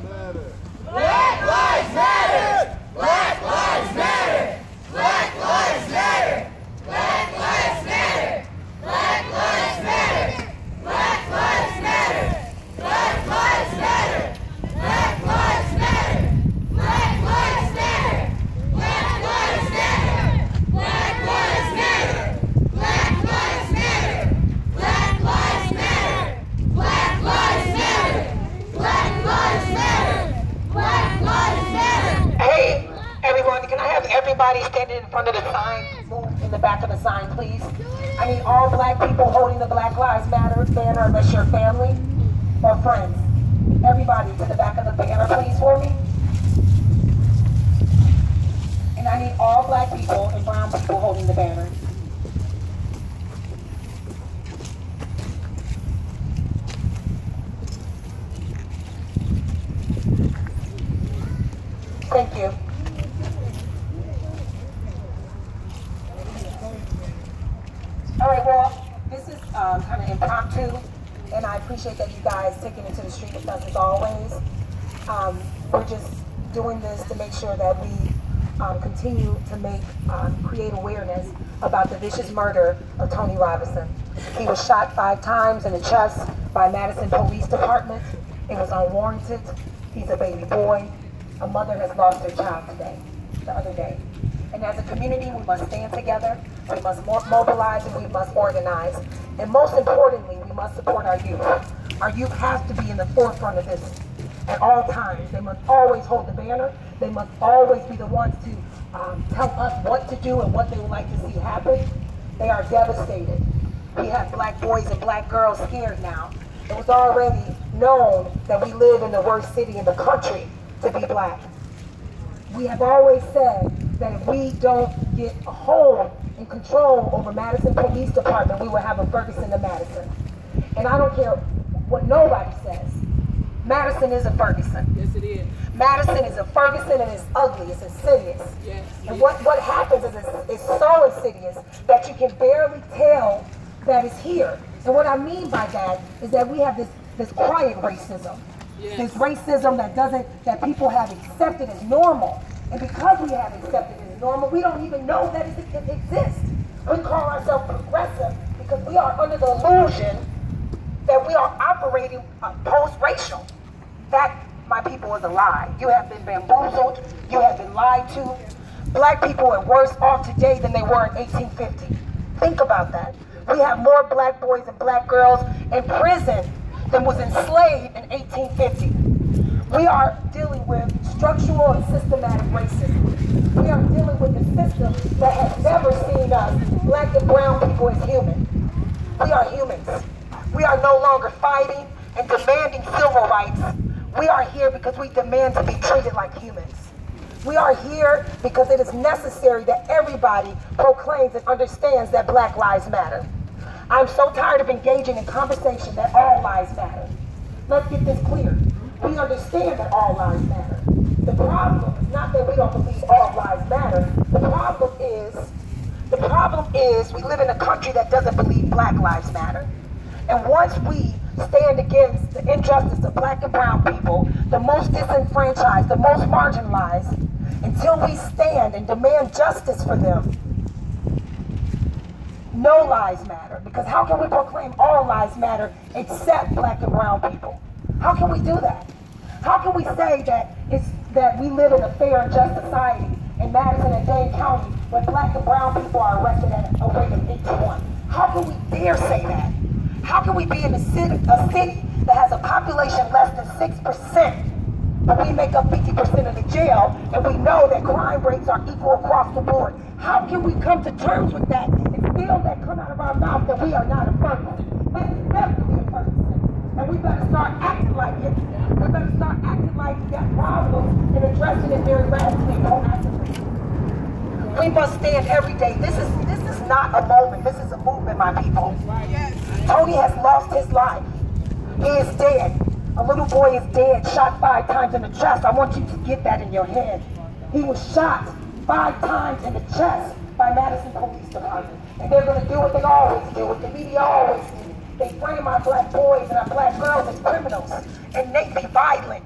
matter. Black lives matter. Black lives matter. Black lives matter. Black lives matter. Black lives matter. Black lives matter. Black lives matter. Black lives matter. Black lives matter. Black lives matter. Black lives matter. Black lives matter. Black lives matter. Black lives matter. Black lives matter. Black lives matter. Hey, everyone, can I have everybody standing in front of the sign, move in the back of the sign, please? I need all black people holding the Black Lives Matter banner, unless you're family or friends. Everybody to the back of the banner, please, for me. And I need all black people and brown people holding the banner. Thank you. All right, well, this is kind of impromptu, and I appreciate that you guys taking it to the street with us as always. We're just doing this to make sure that we continue to create awareness about the vicious murder of Tony Robinson. He was shot 5 times in the chest by Madison Police Department. It was unwarranted. He's a baby boy. A mother has lost her child the other day. And as a community, we must stand together, we must mobilize, and we must organize. And most importantly, we must support our youth. Our youth has to be in the forefront of this at all times. They must always hold the banner. They must always be the ones to tell us what to do and what they would like to see happen. They are devastated. We have black boys and black girls scared now. It was already known that we live in the worst city in the country to be black. We have always said that if we don't get a hold and control over Madison Police Department, we will have a Ferguson to Madison. And I don't care what nobody says. Madison is a Ferguson. Yes, it is. Madison is a Ferguson, and it's ugly, it's insidious. Yes. And what happens is it's so insidious that you can barely tell that it's here. And what I mean by that is that we have this quiet racism. Yes. This racism that people have accepted as normal. And because we have accepted it as normal, we don't even know that it exists. We call ourselves progressive because we are under the illusion that we are operating post-racial. That, my people, is a lie. You have been bamboozled. You have been lied to. Black people are worse off today than they were in 1850. Think about that. We have more black boys and black girls in prison than was enslaved in 1850. We are dealing with structural and systematic racism. We are dealing with a system that has never seen us, black and brown people, as human. We are humans. We are no longer fighting and demanding civil rights. We are here because we demand to be treated like humans. We are here because it is necessary that everybody proclaims and understands that Black Lives Matter. I'm so tired of engaging in conversation that all lives matter. Let's get this clear. We understand that all lives matter. The problem is not that we don't believe all lives matter. The problem is we live in a country that doesn't believe Black Lives Matter. And once we stand against the injustice of black and brown people, the most disenfranchised, the most marginalized, until we stand and demand justice for them, no lives matter. Because how can we proclaim all lives matter except black and brown people? How can we do that? How can we say that we live in a fair and just society in Madison and Dane County when black and brown people are arrested at a rate of 8 to 1? How can we dare say that? How can we be in a city that has a population less than 6%, but we make up 50% of the jail, and we know that crime rates are equal across the board? How can we come to terms with that and feel that come out of our mouth that we are not a Ferguson? This is definitely a Ferguson, and we better start acting like it. We better start acting like we got problems and addressing it very radically and proactively. We must stand every day. This is not a moment. This is a movement, my people. Tony has lost his life. He is dead. A little boy is dead, shot 5 times in the chest. I want you to get that in your head. He was shot 5 times in the chest by Madison Police Department. And they're going to do what they always do, what the media always do. They frame our black boys and our black girls as criminals, innately violent.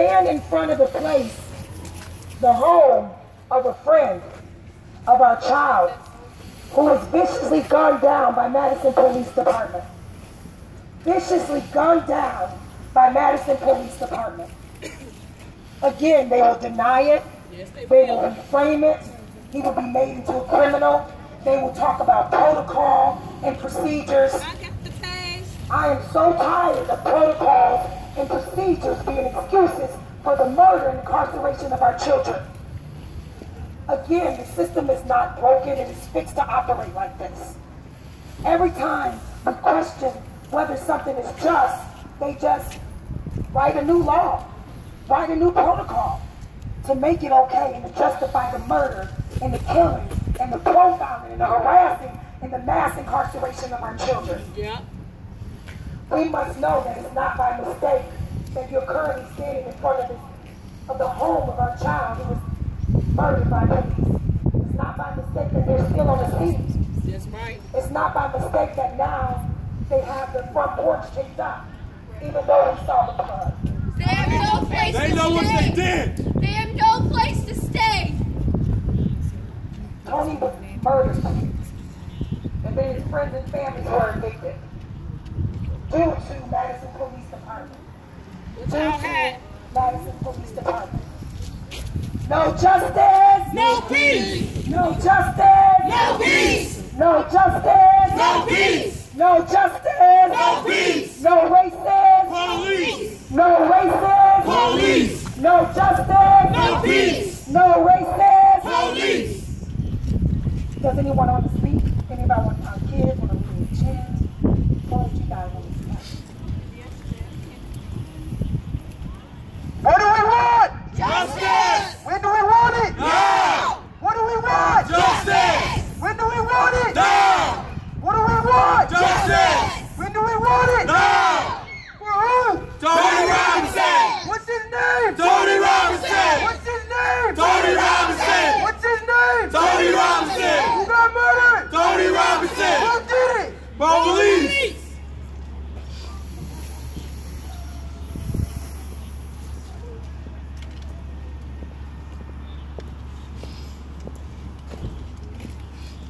stand in front of the place, the home of a friend of our child who was viciously gunned down by Madison Police Department. Viciously gunned down by Madison Police Department. Again, they will deny it. They will reframe it. He will be made into a criminal. They will talk about protocol and procedures. I am so tired of protocols and procedures being excuses for the murder and incarceration of our children. Again, the system is not broken, it is fixed to operate like this. Every time we question whether something is just, they just write a new law, write a new protocol to make it okay and to justify the murder and the killing and the profiling and the harassing and the mass incarceration of our children. Yeah. We must know that it's not by mistake that you're currently standing in front of the home of our child who was murdered by police. It's not by mistake that they're still on the scene. That's right. It's not by mistake that now they have the front porch taped up, even though we saw the blood. They have no place to stay. They know what they did. They have no place to stay. Tony was murdered, and then his friends and families were evicted due to Madison Police Department. Madison Police Department. No justice. No peace. No justice. No peace. No justice. No peace. No justice. No peace. No racist. Police. No racist. Police. No justice. No peace. No racist. Police. Does anyone want to speak? Anybody want our kids want to leave the chairs? What would you guys want to speak? What do we want? Justice. When do we want it? Now. What do we want? Justice. When do we want it? Now. What do we want? Justice. When do we want it? Now. For who? Tony Robinson. What's his name? Tony Robinson. What's his name? Tony Robinson. What's his name? Tony Robinson. Who got murdered? Tony Robinson. Who did it? Police.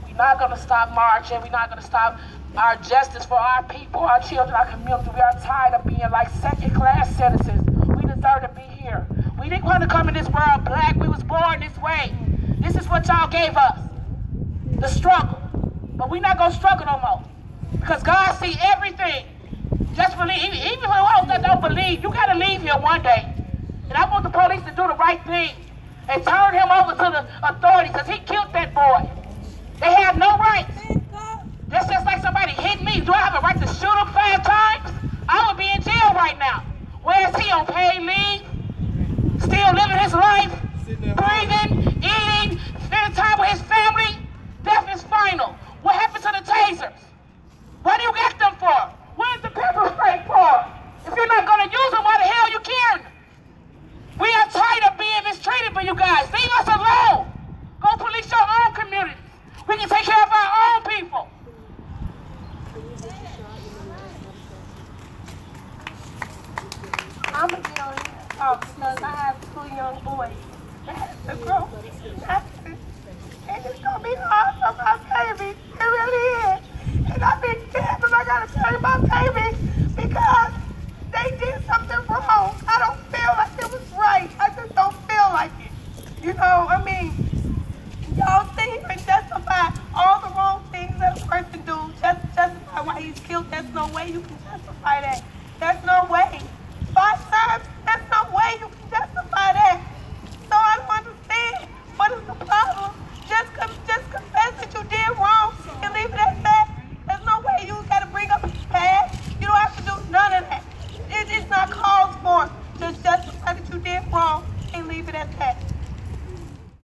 We're not going to stop marching. We're not going to stop our justice for our people, our children, our community. We are tired of being like second-class citizens. We deserve to be here. We didn't want to come in this world black. We was born this way. This is what y'all gave us, the struggle. But we're not going to struggle no more because God sees everything. Just believe, even for those that don't believe, you got to leave here one day. And I want the police to do the right thing and turn him over to the authorities because he killed that boy. They have no rights. That's just like somebody hit me. Do I have a right to shoot him 5 times? I would be in jail right now. Where is he on paid leave? Still living his life? Breathing, eating, spending time with his family? Death is final. What happened to the tasers? What do you get them for? What is the pepper spray for? If you're not going to use them, why the hell are you carrying them? We are tired of being mistreated for you guys. Leave us alone. Go police your own communities. We can take care of our own people. I'm going to get on here and talk because I have 2 young boys that have to grow. And it's going to be hard for my